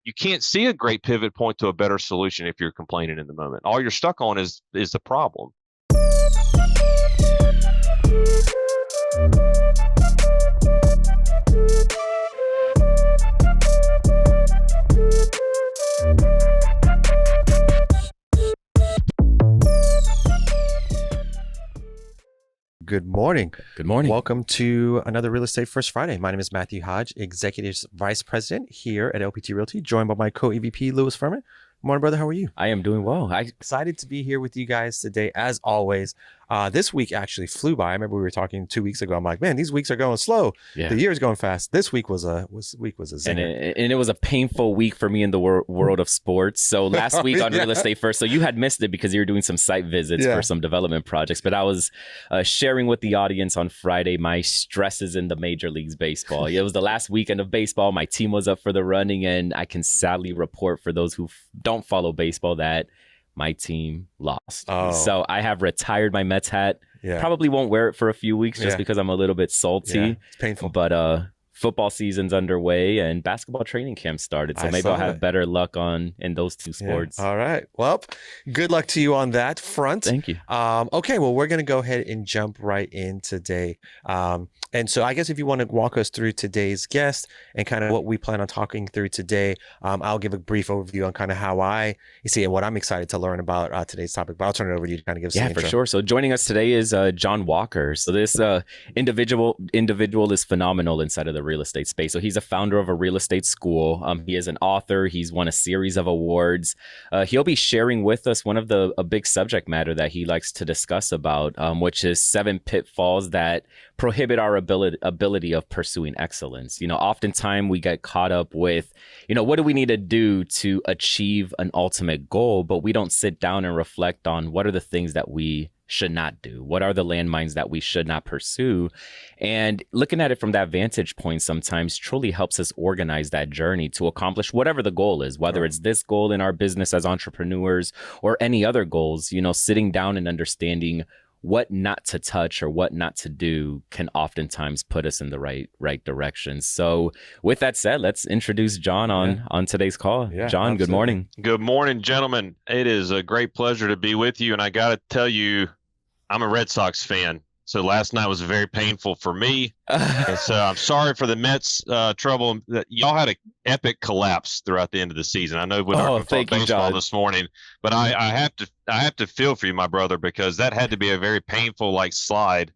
you can't see a great pivot point to a better solution if you're complaining in the moment. All you're stuck on is the problem. Good morning. Good morning. Welcome to another Real Estate First Friday. My name is Matthew Hodge, Executive Vice President here at LPT Realty, joined by my co-EVP, Louis Fermin. Morning, brother. How are you? I am doing well. I'm excited to be here with you guys today, as always. This week actually flew by. I remember we were talking 2 weeks ago. I'm like, man, these weeks are going slow. Yeah. The year's going fast. This week was a zinger. And it was a painful week for me in the world of sports. So last week on Real Estate First, so you had missed it because you were doing some site visits for some development projects. But I was sharing with the audience on Friday my stresses in the Major Leagues Baseball. It was the last weekend of baseball. My team was up for the running, and I can sadly report for those who don't follow baseball that my team lost. So I have retired my Mets hat. Probably won't wear it for a few weeks just because I'm a little bit salty. It's painful. But football season's underway and basketball training camp started. So maybe I'll have better luck in those two sports. All right. Well, good luck to you on that front. Thank you. Okay. Well, we're going to go ahead and jump right in today. And so I guess if you want to walk us through today's guest and kind of what we plan on talking through today, I'll give a brief overview on kind of how I see and what I'm excited to learn about today's topic. But I'll turn it over to you to kind of give some intro. For sure. So joining us today is John Walker. So this individual is phenomenal inside of the real estate space. So he's a founder of a real estate school. He is an author. He's won a series of awards. He'll be sharing with us one of a big subject matter that he likes to discuss about, which is 7 pitfalls that prohibit our ability of pursuing excellence. Oftentimes we get caught up with, what do we need to do to achieve an ultimate goal, but we don't sit down and reflect on what are the things that we should not do? What are the landmines that we should not pursue? And looking at it from that vantage point sometimes truly helps us organize that journey to accomplish whatever the goal is, whether it's this goal in our business as entrepreneurs or any other goals. Sitting down and understanding what not to touch or what not to do can oftentimes put us in the right direction. So with that said, let's introduce John on today's call. John, absolutely. Good morning. Good morning, gentlemen. It is a great pleasure to be with you. And I got to tell you, I'm a Red Sox fan. So last night was very painful for me. And so I'm sorry for the Mets trouble. Y'all had an epic collapse throughout the end of the season. I know we talked about baseball this morning, but I have to feel for you, my brother, because that had to be a very painful slide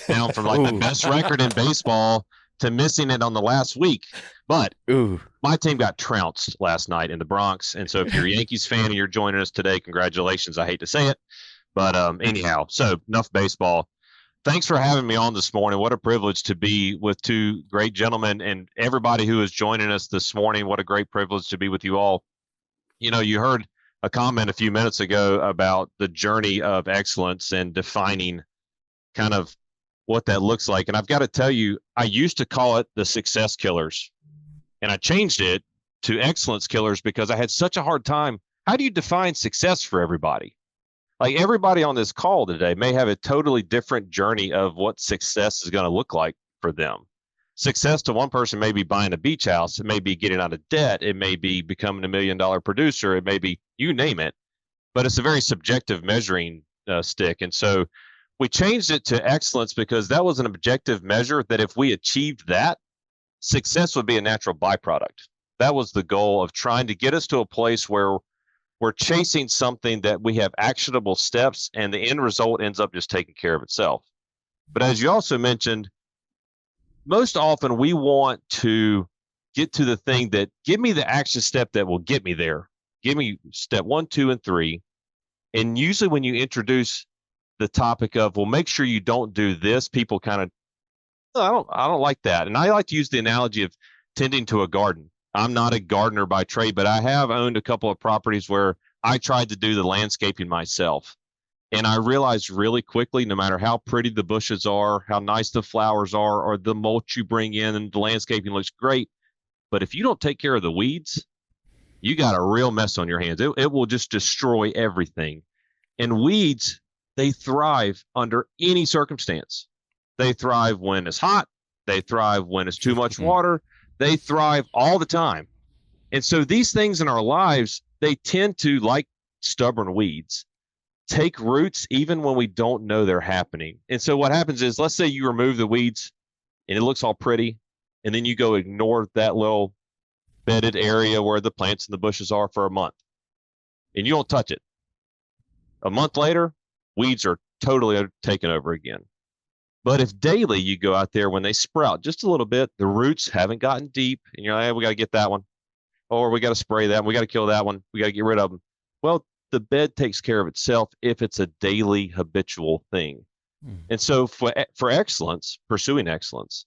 down from the best record in baseball to missing it on the last week. But my team got trounced last night in the Bronx. And so if you're a Yankees fan and you're joining us today, congratulations. I hate to say it. But anyhow, so enough baseball. Thanks for having me on this morning. What a privilege to be with two great gentlemen and everybody who is joining us this morning. What a great privilege to be with you all. You heard a comment a few minutes ago about the journey of excellence and defining kind of what that looks like. And I've got to tell you, I used to call it the success killers, and I changed it to excellence killers because I had such a hard time. How do you define success for everybody? Everybody on this call today may have a totally different journey of what success is going to look like for them. Success to one person may be buying a beach house. It may be getting out of debt. It may be becoming $1 million producer. It may be, you name it, but it's a very subjective measuring stick. And so we changed it to excellence because that was an objective measure that if we achieved that, success would be a natural byproduct. That was the goal of trying to get us to a place where we're chasing something that we have actionable steps, and the end result ends up just taking care of itself. But as you also mentioned, most often we want to get to the thing that give me the action step that will get me there. Give me step 1, 2, and 3. And usually when you introduce the topic of, well, make sure you don't do this, people kind of, I don't like that. And I like to use the analogy of tending to a garden. I'm not a gardener by trade, but I have owned a couple of properties where I tried to do the landscaping myself. And I realized really quickly, no matter how pretty the bushes are, how nice the flowers are, or the mulch you bring in and the landscaping looks great, but if you don't take care of the weeds, you got a real mess on your hands. It will just destroy everything. And weeds, they thrive under any circumstance. They thrive when it's hot. They thrive when it's too much water. They thrive all the time. And so these things in our lives, they tend to, like stubborn weeds, take roots even when we don't know they're happening. And so what happens is, let's say you remove the weeds and it looks all pretty, and then you go ignore that little bedded area where the plants and the bushes are for a month, and you don't touch it. A month later, weeds are totally taken over again. But if daily you go out there when they sprout just a little bit, the roots haven't gotten deep, and you're like, hey, we got to get that one, or we got to spray that one, we got to kill that one, we got to get rid of them. Well, the bed takes care of itself if it's a daily habitual thing. And so for excellence, pursuing excellence,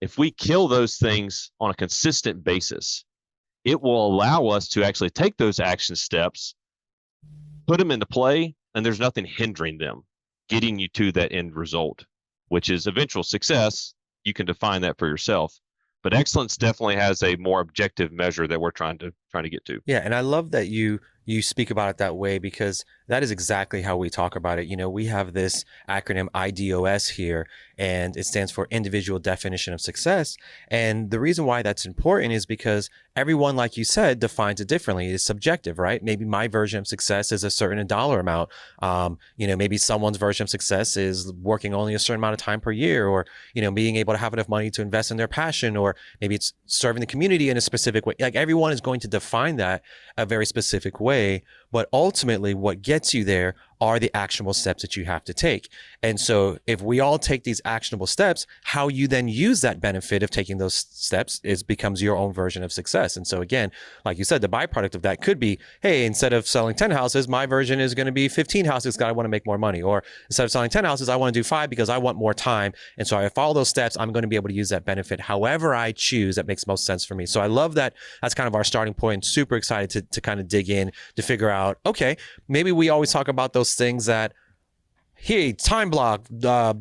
if we kill those things on a consistent basis, it will allow us to actually take those action steps, put them into play, and there's nothing hindering them getting you to that end result, which is eventual success. You can define that for yourself. But excellence definitely has a more objective measure that we're trying to get to. Yeah, and I love that you speak about it that way, because that is exactly how we talk about it. We have this acronym IDOS here, and it stands for Individual Definition of Success. And the reason why that's important is because everyone, like you said, defines it differently. It's subjective, right? Maybe my version of success is a certain dollar amount. Maybe someone's version of success is working only a certain amount of time per year, or, being able to have enough money to invest in their passion, or maybe it's serving the community in a specific way. Like, everyone is going to define that a very specific way. But ultimately, what gets you there are the actionable steps that you have to take. And so if we all take these actionable steps, how you then use that benefit of taking those steps becomes your own version of success. And so again, like you said, the byproduct of that could be, hey, instead of selling 10 houses, my version is going to be 15 houses because I want to make more money. Or instead of selling 10 houses, I want to do 5 because I want more time. And so if I follow those steps, I'm going to be able to use that benefit however I choose that makes most sense for me. So I love that. That's kind of our starting point. Super excited to kind of dig in to figure out, okay, maybe we always talk about those things that, hey, time block,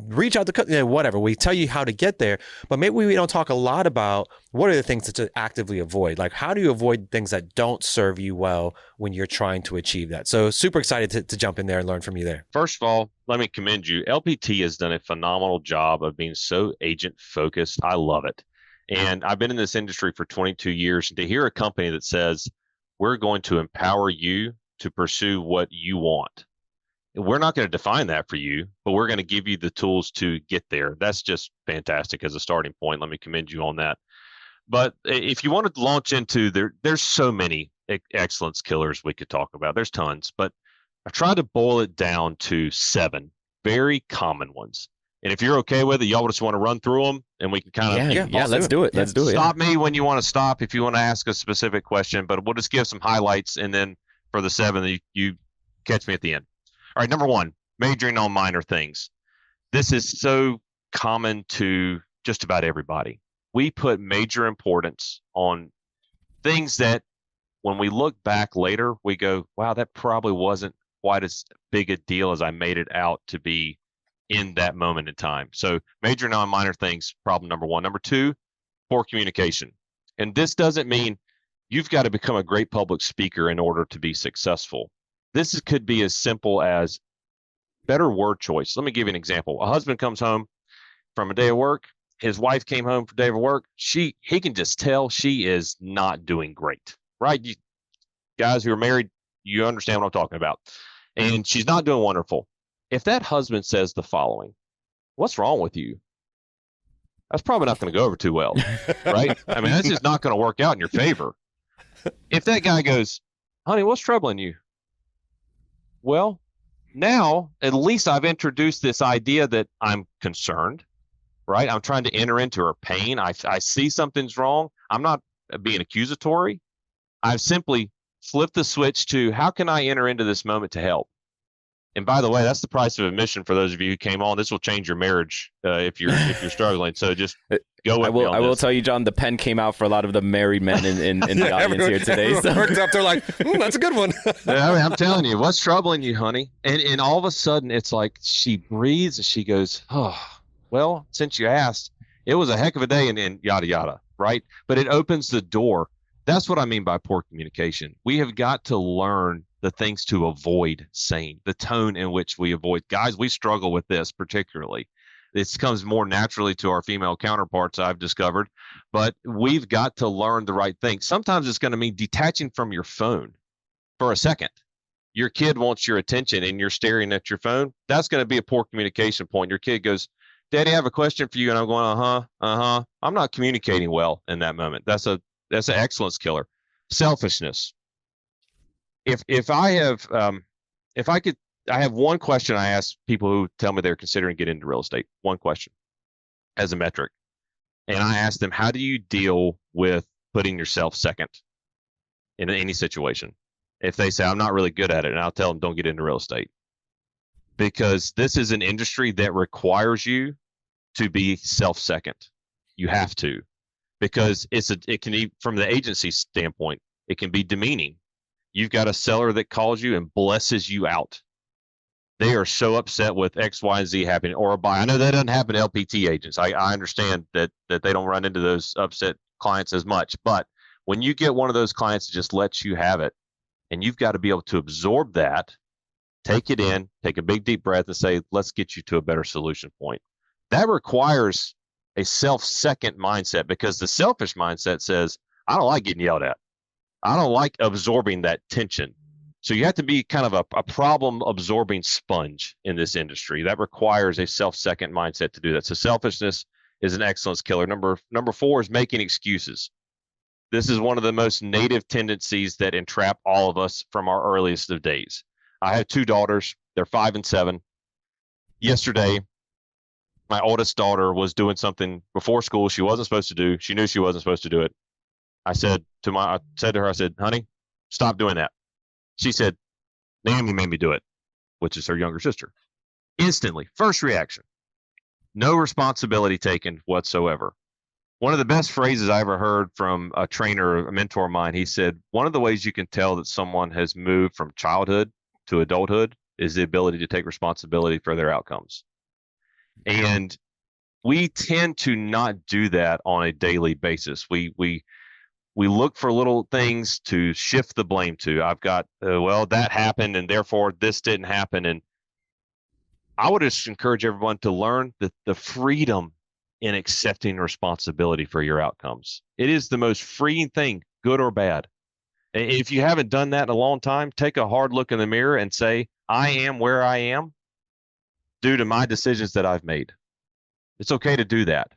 reach out to, whatever. We tell you how to get there, but maybe we don't talk a lot about what are the things to actively avoid. Like, how do you avoid things that don't serve you well when you're trying to achieve that? So super excited to jump in there and learn from you there. First of all, let me commend you. LPT has done a phenomenal job of being so agent focused. I love it. And I've been in this industry for 22 years. And to hear a company that says, we're going to empower you to pursue what you want. We're not going to define that for you, but we're going to give you the tools to get there. That's just fantastic as a starting point. Let me commend you on that. But if you want to launch into there's so many excellence killers we could talk about. There's tons, but I tried to boil it down to 7 very common ones. And if you're okay with it, y'all just want to run through them, and we can kind of let's do it. Let's do it. Stop me when you want to stop if you want to ask a specific question, but we'll just give some highlights, and then for the 7, you catch me at the end. All right, number 1, majoring on minor things. This is so common to just about everybody. We put major importance on things that when we look back later, we go, wow, that probably wasn't quite as big a deal as I made it out to be in that moment in time. So majoring on minor things, problem number 1. Number 2, poor communication. And this doesn't mean you've got to become a great public speaker in order to be successful. This could be as simple as better word choice. Let me give you an example. A husband comes home from a day of work. His wife came home from a day of work. He can just tell she is not doing great, right? You guys who are married, you understand what I'm talking about. And she's not doing wonderful. If that husband says the following, what's wrong with you? That's probably not going to go over too well, right? I mean, that's just not going to work out in your favor. If that guy goes, honey, what's troubling you? Well, now at least I've introduced this idea that I'm concerned, right? I'm trying to enter into her pain. I see something's wrong. I'm not being accusatory. I've simply flipped the switch to how can I enter into this moment to help? And by the way, that's the price of admission for those of you who came on. This will change your marriage if you're struggling. So just go with me on I will this. tell you, John, the pen came out for a lot of the married men in the audience here today. So. Worked up, they're like, that's a good one. I mean, I'm telling you, what's troubling you, honey? And all of a sudden, it's like she breathes and she goes, oh, well, since you asked, it was a heck of a day and yada, yada, right? But it opens the door. That's what I mean by poor communication. We have got to learn the things to avoid saying, the tone in which we avoid. Guys, we struggle with this particularly. This comes more naturally to our female counterparts, I've discovered. But we've got to learn the right thing. Sometimes it's going to mean detaching from your phone for a second. Your kid wants your attention and you're staring at your phone. That's going to be a poor communication point. Your kid goes, Daddy, I have a question for you. And I'm going, uh-huh. I'm not communicating well in that moment. That's an excellence killer. Selfishness. If I have if I could I have one question I ask people who tell me they're considering getting into real estate. One question as a metric. And I ask them, how do you deal with putting yourself second in any situation? If they say I'm not really good at it, and I'll tell them don't get into real estate. Because this is an industry that requires you to be self-second. You have to, because it can be, from the agency standpoint, it can be demeaning. You've got a seller that calls you and blesses you out. They are so upset with X, Y, and Z happening, or a buy. I know that doesn't happen to LPT agents. I understand that they don't run into those upset clients as much, but when you get one of those clients that just lets you have it, and you've got to be able to absorb that, take it in, take a big deep breath, and say, let's get you to a better solution point. That requires a self-second mindset, because the selfish mindset says, I don't like getting yelled at. I don't like absorbing that tension. So you have to be kind of a problem absorbing sponge in this industry. That requires a self-second mindset to do that. So selfishness is an excellence killer. Number 4 is making excuses. This is one of the most native tendencies that entrap all of us from our earliest of days. I have 2 daughters. They're 5 and 7. Yesterday, my oldest daughter was doing something before school she wasn't supposed to do. She knew she wasn't supposed to do it. I said to her, I said, honey, stop doing that. She said, Naomi made me do it, which is her younger sister. Instantly, first reaction, no responsibility taken whatsoever. One of the best phrases I ever heard from a trainer, a mentor of mine, he said, one of the ways you can tell that someone has moved from childhood to adulthood is the ability to take responsibility for their outcomes. And we tend to not do that on a daily basis. We look for little things to shift the blame to. I've got, well, that happened and therefore this didn't happen. And I would just encourage everyone to learn the freedom in accepting responsibility for your outcomes. It is the most freeing thing, good or bad. If you haven't done that in a long time, take a hard look in the mirror and say, I am where I am due to my decisions that I've made. It's okay to do that.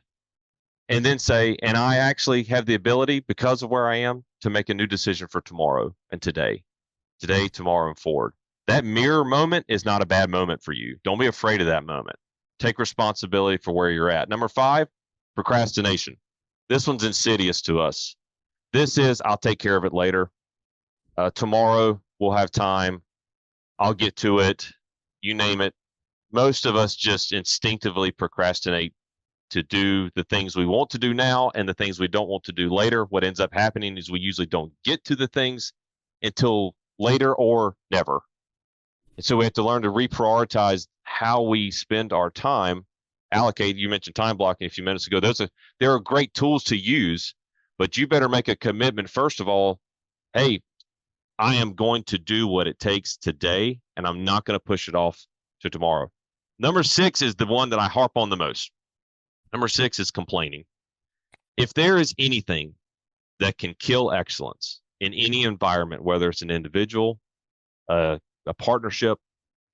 And then say, and I actually have the ability, because of where I am, to make a new decision for tomorrow and today, tomorrow, and forward. That mirror moment is not a bad moment for you. Don't be afraid of that moment. Take responsibility for where you're at. Number 5, procrastination. This one's insidious to us. This is, I'll take care of it later. Tomorrow we'll have time. I'll get to it. You name it. Most of us just instinctively procrastinate to do the things we want to do now and the things we don't want to do later. What ends up happening is we usually don't get to the things until later or never. And so we have to learn to reprioritize how we spend our time. Allocate, you mentioned time blocking a few minutes ago. There are great tools to use, but you better make a commitment, first of all, hey, I am going to do what it takes today, and I'm not going to push it off to tomorrow. Number 6 is the one that I harp on the most. Number 6 is complaining. If there is anything that can kill excellence in any environment, whether it's an individual, a partnership,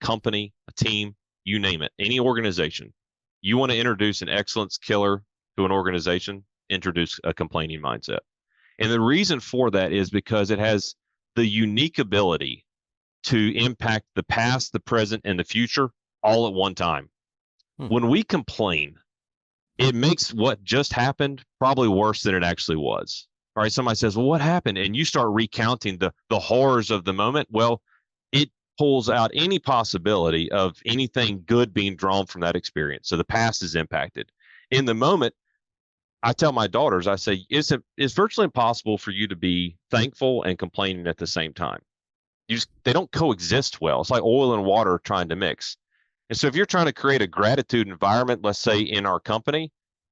company, a team, you name it, any organization, you want to introduce an excellence killer to an organization, introduce a complaining mindset. And the reason for that is because it has the unique ability to impact the past, the present, and the future all at one time. When we complain, it makes what just happened probably worse than it actually was. All right, somebody says, well, what happened? And you start recounting the horrors of the moment. Well, it pulls out any possibility of anything good being drawn from that experience. So the past is impacted. In the moment, I tell my daughters, I say, it's virtually impossible for you to be thankful and complaining at the same time. They don't coexist well. It's like oil and water trying to mix. And so if you're trying to create a gratitude environment, let's say in our company,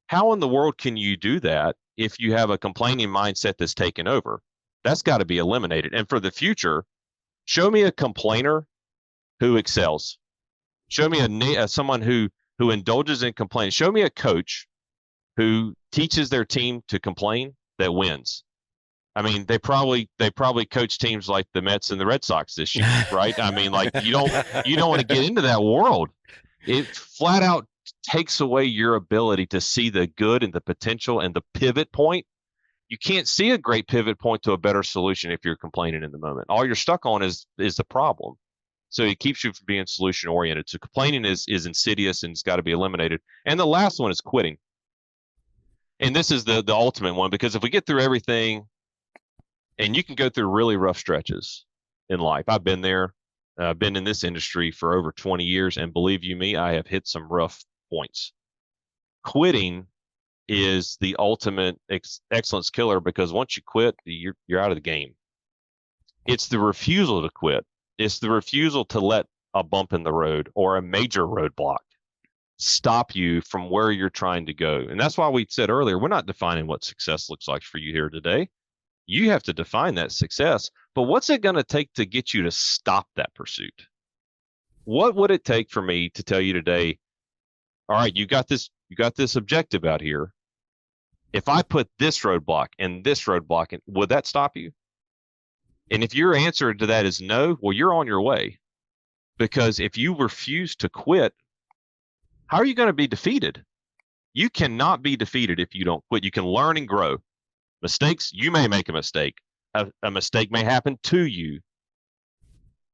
how in the world can you do that if you have a complaining mindset that's taken over? That's got to be eliminated. And for the future, show me a complainer who excels. Show me someone who who indulges in complaining. Show me a coach who teaches their team to complain that wins. I mean, they probably coach teams like the Mets and the Red Sox this year, right? I mean, like you don't want to get into that world. It flat out takes away your ability to see the good and the potential and the pivot point. You can't see a great pivot point to a better solution if you're complaining in the moment. All you're stuck on is the problem. So it keeps you from being solution oriented. So complaining is insidious and it's got to be eliminated. And the last one is quitting. And this is the ultimate one, because if we get through everything, and you can go through really rough stretches in life. I've been there. I've been in this industry for over 20 years, and believe you me, I have hit some rough points. Quitting is the ultimate excellence killer, because once you quit, you're out of the game. It's the refusal to quit. It's the refusal to let a bump in the road or a major roadblock stop you from where you're trying to go. And that's why we said earlier, we're not defining what success looks like for you here today. You have to define that success, but what's it going to take to get you to stop that pursuit? What would it take for me to tell you today, all right, you got this objective out here. If I put this roadblock and this roadblock in, would that stop you? And if your answer to that is no, well, you're on your way. Because if you refuse to quit, how are you going to be defeated? You cannot be defeated if you don't quit. You can learn and grow. Mistakes, you may make a mistake. A mistake may happen to you.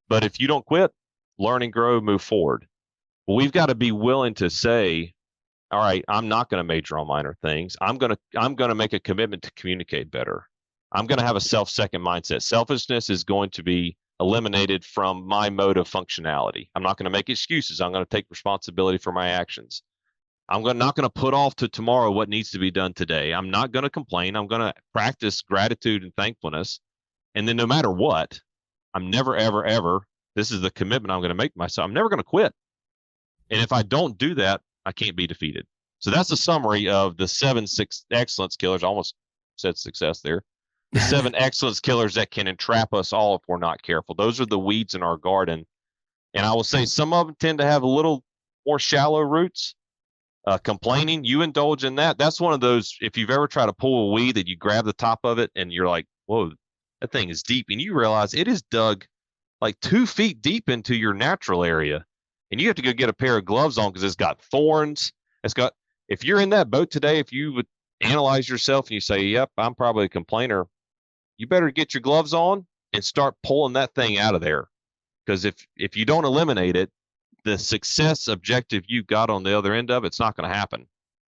But if you don't quit, learn and grow, move forward. Well, we've got to be willing to say, all right, I'm not going to major on minor things. I'm going to make a commitment to communicate better. I'm going to have a self-second mindset. Selfishness is going to be eliminated from my mode of functionality. I'm not going to make excuses. I'm going to take responsibility for my actions. Not going to put off to tomorrow what needs to be done today. I'm not going to complain. I'm going to practice gratitude and thankfulness. And then no matter what, I'm never, ever, ever, this is the commitment I'm going to make myself. I'm never going to quit. And if I don't do that, I can't be defeated. So that's a summary of the 7 excellence killers. I almost said success there. The 7 excellence killers that can entrap us all if we're not careful. Those are the weeds in our garden. And I will say some of them tend to have a little more shallow roots. Complaining, you indulge in that. That's one of those, if you've ever tried to pull a weed that you grab the top of it and you're like, whoa, that thing is deep. And you realize it is dug like 2 feet deep into your natural area. And you have to go get a pair of gloves on because it's got thorns. If you're in that boat today, if you would analyze yourself and you say, yep, I'm probably a complainer, you better get your gloves on and start pulling that thing out of there. Because if you don't eliminate it, the success objective you got on the other end of it's not going to happen.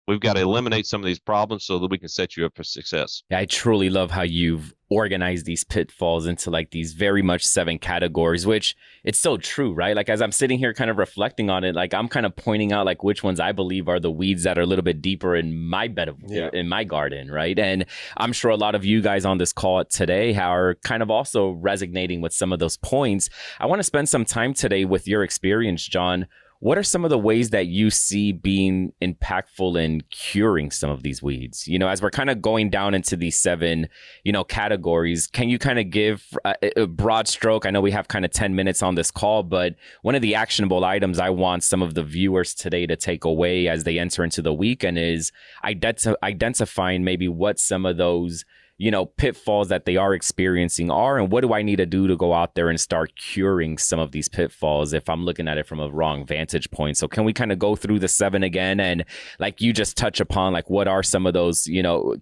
We've got to eliminate some of these problems so that we can set you up for success. Yeah, I truly love how you've organized these pitfalls into like these very much 7 categories, which it's so true, right? Like as I'm sitting here kind of reflecting on it, like I'm kind of pointing out like which ones I believe are the weeds that are a little bit deeper in my bed in my garden, right? And I'm sure a lot of you guys on this call today are kind of also resonating with some of those points. I want to spend some time today with your experience, John. What are some of the ways that you see being impactful in curing some of these weeds? You know, as we're kind of going down into these 7, categories, can you kind of give a broad stroke? I know we have kind of 10 minutes on this call, but one of the actionable items I want some of the viewers today to take away as they enter into the weekend is identifying maybe what some of those pitfalls that they are experiencing are, and what do I need to do to go out there and start curing some of these pitfalls if I'm looking at it from a wrong vantage point. So can we kind of go through the 7 again, and like you just touch upon, like what are some of those,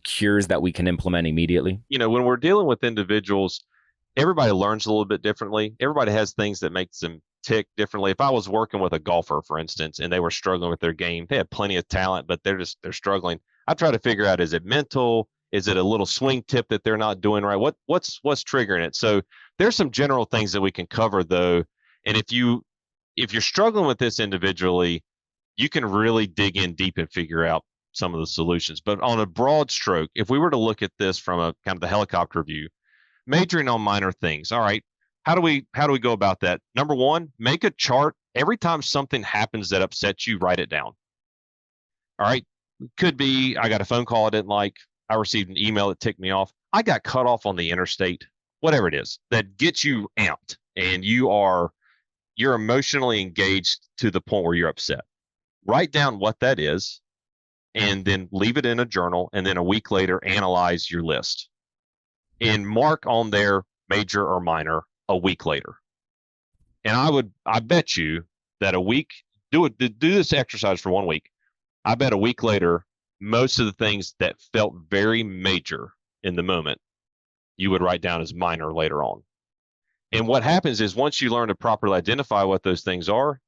cures that we can implement immediately? When we're dealing with individuals, everybody learns a little bit differently. Everybody has things that makes them tick differently. If I was working with a golfer, for instance, and they were struggling with their game, they had plenty of talent, but they're struggling. I try to figure out, is it mental? Is it a little swing tip that they're not doing right? What's triggering it? So there's some general things that we can cover though. And if you're struggling with this individually, you can really dig in deep and figure out some of the solutions. But on a broad stroke, if we were to look at this from a kind of the helicopter view, majoring on minor things. All right, how do we go about that? Number 1, make a chart. Every time something happens that upsets you, write it down. All right, could be I got a phone call I didn't like. I received an email that ticked me off. I got cut off on the interstate, whatever it is that gets you amped and you're emotionally engaged to the point where you're upset. write down what that is, and then leave it in a journal. And then a week later, analyze your list and mark on there major or minor a week later. And I bet you that a week, do this exercise for 1 week. I bet a week later, most of the things that felt very major in the moment, you would write down as minor later on. And what happens is once you learn to properly identify what those things are,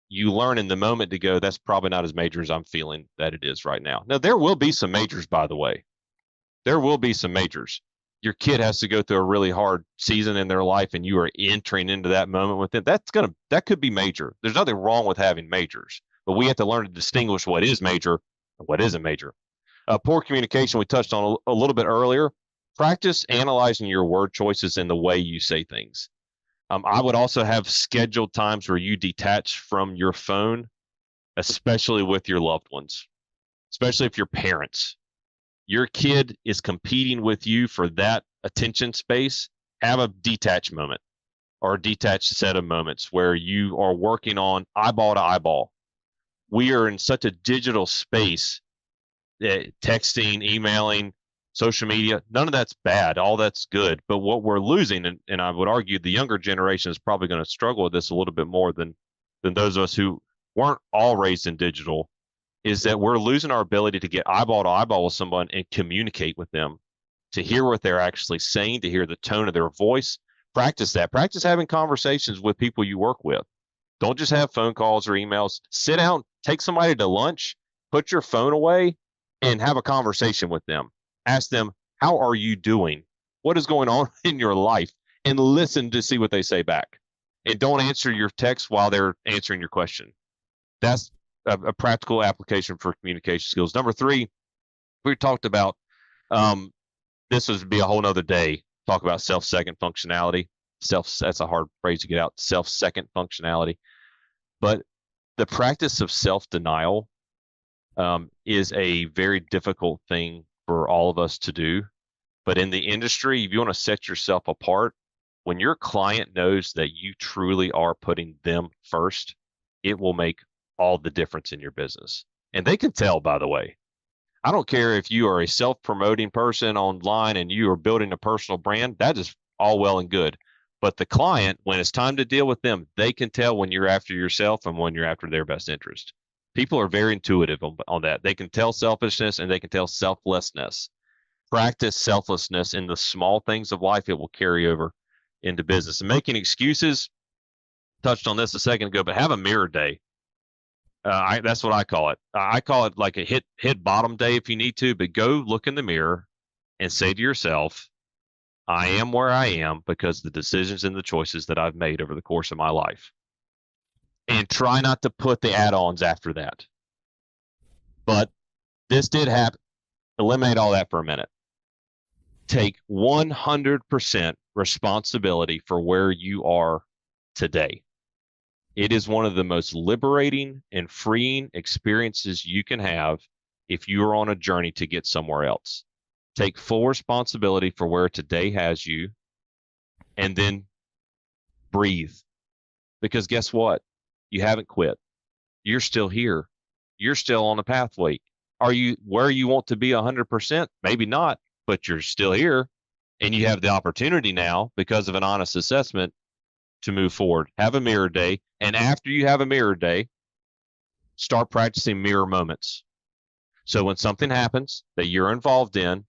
you learn in the moment to go, that's probably not as major as I'm feeling that it is right now. Now, there will be some majors, by the way. There will be some majors. Your kid has to go through a really hard season in their life and you are entering into that moment with it. That could be major. There's nothing wrong with having majors, but we have to learn to distinguish what is major and what isn't major. Poor communication, we touched on a little bit earlier. Practice analyzing your word choices and the way you say things. I would also have scheduled times where you detach from your phone, especially with your loved ones, especially if you're parents. Your kid is competing with you for that attention space. Have a detached moment or a detached set of moments where you are working on eyeball to eyeball. We are in such a digital space, texting, emailing, social media, none of that's bad. All that's good. But what we're losing, and I would argue the younger generation is probably going to struggle with this a little bit more than those of us who weren't all raised in digital, is that we're losing our ability to get eyeball to eyeball with someone and communicate with them, to hear what they're actually saying, to hear the tone of their voice. Practice that. Practice having conversations with people you work with. Don't just have phone calls or emails. Sit down, take somebody to lunch, put your phone away, and have a conversation with them. Ask them, how are you doing? What is going on in your life? And listen to see what they say back. And don't answer your text while they're answering your question. That's a practical application for communication skills. Number 3, we talked about, this would be a whole nother day, talk about self-second functionality. That's a hard phrase to get out, self-second functionality. But the practice of self-denial is a very difficult thing for all of us to do. But in the industry, if you want to set yourself apart, when your client knows that you truly are putting them first, it will make all the difference in your business. And they can tell, by the way. I don't care if you are a self-promoting person online and you are building a personal brand, that is all well and good. But the client, when it's time to deal with them, they can tell when you're after yourself and when you're after their best interest. People are very intuitive on that. They can tell selfishness and they can tell selflessness. Practice selflessness in the small things of life. It will carry over into business. And making excuses, touched on this a second ago, but have a mirror day. That's what I call it. I call it like a hit bottom day if you need to, but go look in the mirror and say to yourself, I am where I am because the decisions and the choices that I've made over the course of my life. And try not to put the add-ons after that. But this did happen. Eliminate all that for a minute. Take 100% responsibility for where you are today. It is one of the most liberating and freeing experiences you can have if you are on a journey to get somewhere else. Take full responsibility for where today has you, and then breathe. Because guess what? You haven't quit. You're still here. You're still on the pathway. Are you where you want to be 100%? Maybe not, but you're still here, and you have the opportunity now because of an honest assessment to move forward. Have a mirror day, and after you have a mirror day, start practicing mirror moments. So when something happens that you're involved in,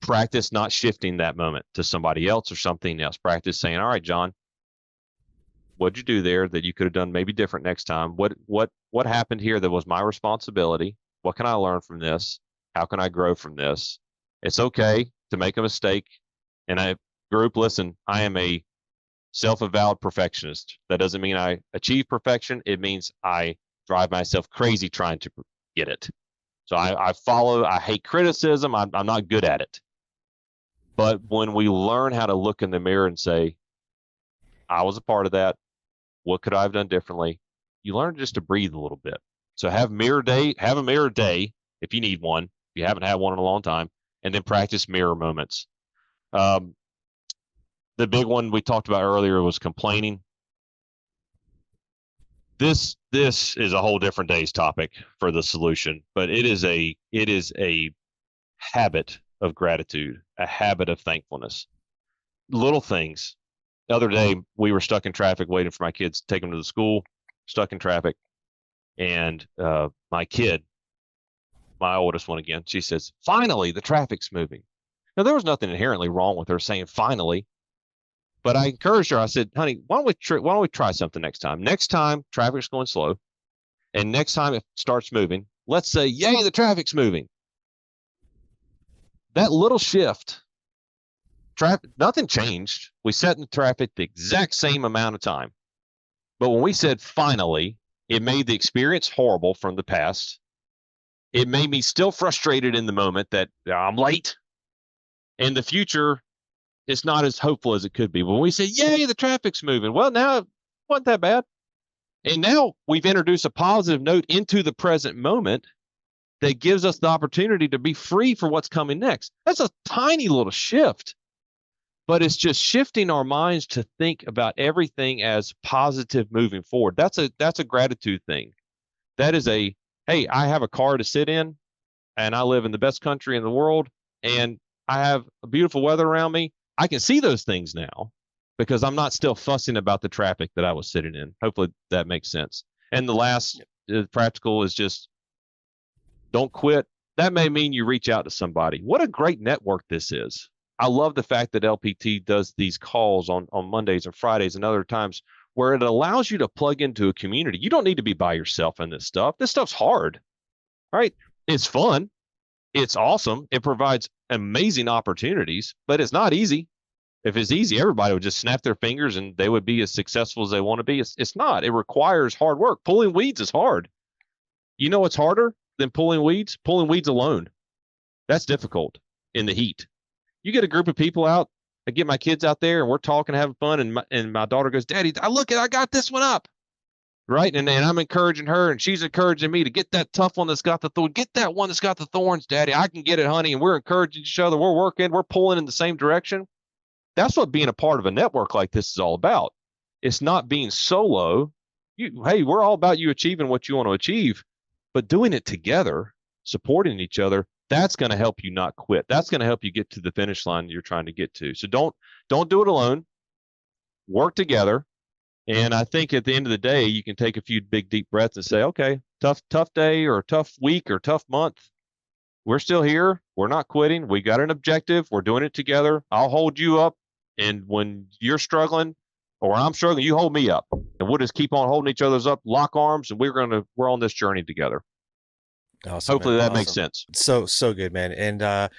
practice not shifting that moment to somebody else or something else. Practice saying, all right, John, what'd you do there that you could have done maybe different next time? What happened here that was my responsibility? What can I learn from this? How can I grow from this? It's okay to make a mistake. And group, listen, I am a self-avowed perfectionist. That doesn't mean I achieve perfection. It means I drive myself crazy trying to get it. So I hate criticism. I'm not good at it. But when we learn how to look in the mirror and say, I was a part of that, what could I have done differently? You learn just to breathe a little bit. So have a mirror day if you need one, if you haven't had one in a long time, and then practice mirror moments. The big one we talked about earlier was complaining. This is a whole different day's topic for the solution, but it is a habit of gratitude, a habit of thankfulness. Little things. The other day we were stuck in traffic waiting for my kids to take them to the school, stuck in traffic, and my kid, my oldest one again, she says, "Finally, the traffic's moving." Now there was nothing inherently wrong with her saying finally, but I encouraged her. I said, "Honey, why don't we try something next time? Next time traffic's going slow, and next time it starts moving, let's say, yay, the traffic's moving." That little shift, traffic, nothing changed. We sat in the traffic the exact same amount of time. But when we said finally, it made the experience horrible from the past. It made me still frustrated in the moment that I'm late. And the future is not as hopeful as it could be. When we say, yay, the traffic's moving, well, now it wasn't that bad. And now we've introduced a positive note into the present moment that gives us the opportunity to be free for what's coming next. That's a tiny little shift, but it's just shifting our minds to think about everything as positive moving forward. That's a gratitude thing. That is a, hey, I have a car to sit in and I live in the best country in the world and I have beautiful weather around me. I can see those things now because I'm not still fussing about the traffic that I was sitting in. Hopefully that makes sense. And the last practical is just don't quit. That may mean you reach out to somebody. What a great network this is. I love the fact that LPT does these calls on Mondays and Fridays and other times where it allows you to plug into a community. You don't need to be by yourself in this stuff. This stuff's hard, right? It's fun. It's awesome. It provides amazing opportunities, but it's not easy. If it's easy, everybody would just snap their fingers and they would be as successful as they want to be. It's not. It requires hard work. Pulling weeds is hard. You know what's harder than pulling weeds? Pulling weeds alone. That's difficult in the heat. You get a group of people out, I get my kids out there and we're talking, having fun. And my daughter goes, Daddy, I got this one up. Right. And I'm encouraging her and she's encouraging me to get that tough one that's got the thorn. Get that one that's got the thorns, Daddy. I can get it, honey. And we're encouraging each other. We're working. We're pulling in the same direction. That's what being a part of a network like this is all about. It's not being solo. Hey, we're all about you achieving what you want to achieve, but doing it together, supporting each other, that's going to help you not quit. That's going to help you get to the finish line you're trying to get to. So don't do it alone. Work together. And I think at the end of the day, you can take a few big, deep breaths and say, okay, tough day or tough week or tough month. We're still here. We're not quitting. We got an objective. We're doing it together. I'll hold you up. And when you're struggling or I'm struggling, you hold me up. And we'll just keep on holding each other's up, lock arms, and we're on this journey together. Awesome, Hopefully man. that Awesome. makes sense. So good, man. And a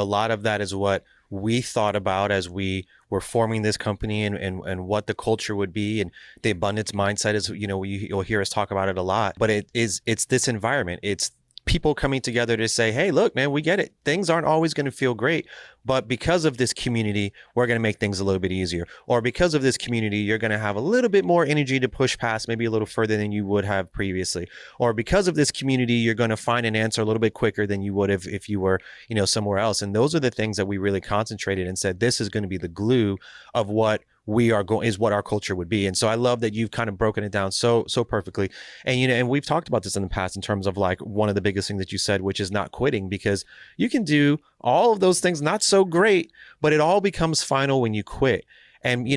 lot of that is what we thought about as we were forming this company and what the culture would be, and the abundance mindset is, you'll hear us talk about it a lot, but it's this environment. It's people coming together to say, hey, look, man, we get it. Things aren't always going to feel great, but because of this community, we're going to make things a little bit easier. Or because of this community, you're going to have a little bit more energy to push past, maybe a little further than you would have previously. Or because of this community, you're going to find an answer a little bit quicker than you would have if you were, somewhere else. And those are the things that we really concentrated and said, this is going to be the glue of what we are going is what our culture would be. And so I love that you've kind of broken it down so perfectly. And and we've talked about this in the past in terms of like one of the biggest things that you said, which is not quitting, because you can do all of those things not so great, but it all becomes final when you quit. And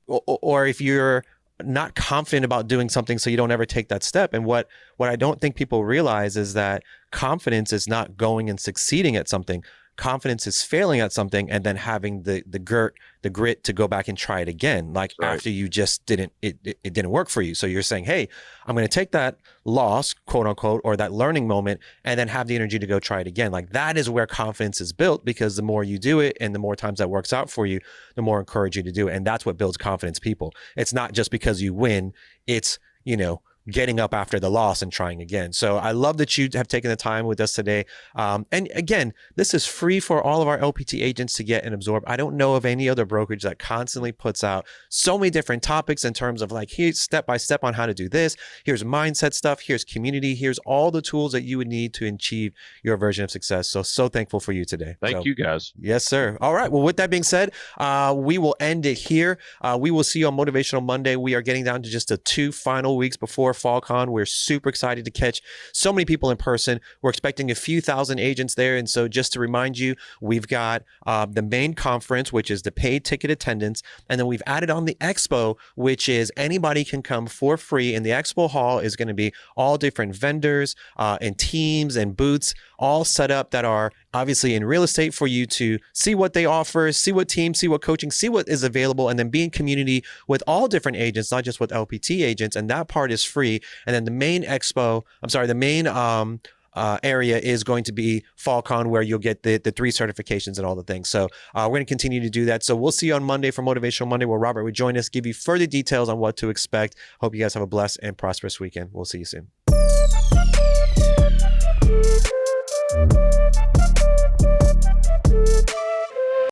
or if you're not confident about doing something, so you don't ever take that step. And what I don't think people realize is that confidence is not going and succeeding at something. Confidence is failing at something and then having the grit to go back and try it again. Like Right. after you just it didn't work for you. So you're saying, hey, I'm going to take that loss, quote unquote, or that learning moment, and then have the energy to go try it again. Like that is where confidence is built, because the more you do it and the more times that works out for you, the more encourage you to do it. And that's what builds confidence people. It's not just because you win. It's, getting up after the loss and trying again. So I love that you have taken the time with us today. And again, this is free for all of our LPT agents to get and absorb. I don't know of any other brokerage that constantly puts out so many different topics in terms of like, here's step by step on how to do this. Here's mindset stuff. Here's community. Here's all the tools that you would need to achieve your version of success. So thankful for you today. Thank you guys. Yes, sir. All right. Well, with that being said, we will end it here. We will see you on Motivational Monday. We are getting down to just the 2 final weeks before FallCon. We're super excited to catch so many people in person. We're expecting a few thousand agents there. And so just to remind you, we've got the main conference, which is the paid ticket attendance. And then we've added on the expo, which is anybody can come for free. And the expo hall is going to be all different vendors and teams and booths all set up that are obviously in real estate for you to see what they offer, see what teams, see what coaching, see what is available, and then be in community with all different agents, not just with LPT agents. And that part is free. And then the main area is going to be FallCon, where you'll get the 3 certifications and all the things. So we're going to continue to do that. So we'll see you on Monday for Motivational Monday, where Robert will join us, give you further details on what to expect. Hope you guys have a blessed and prosperous weekend. We'll see you soon.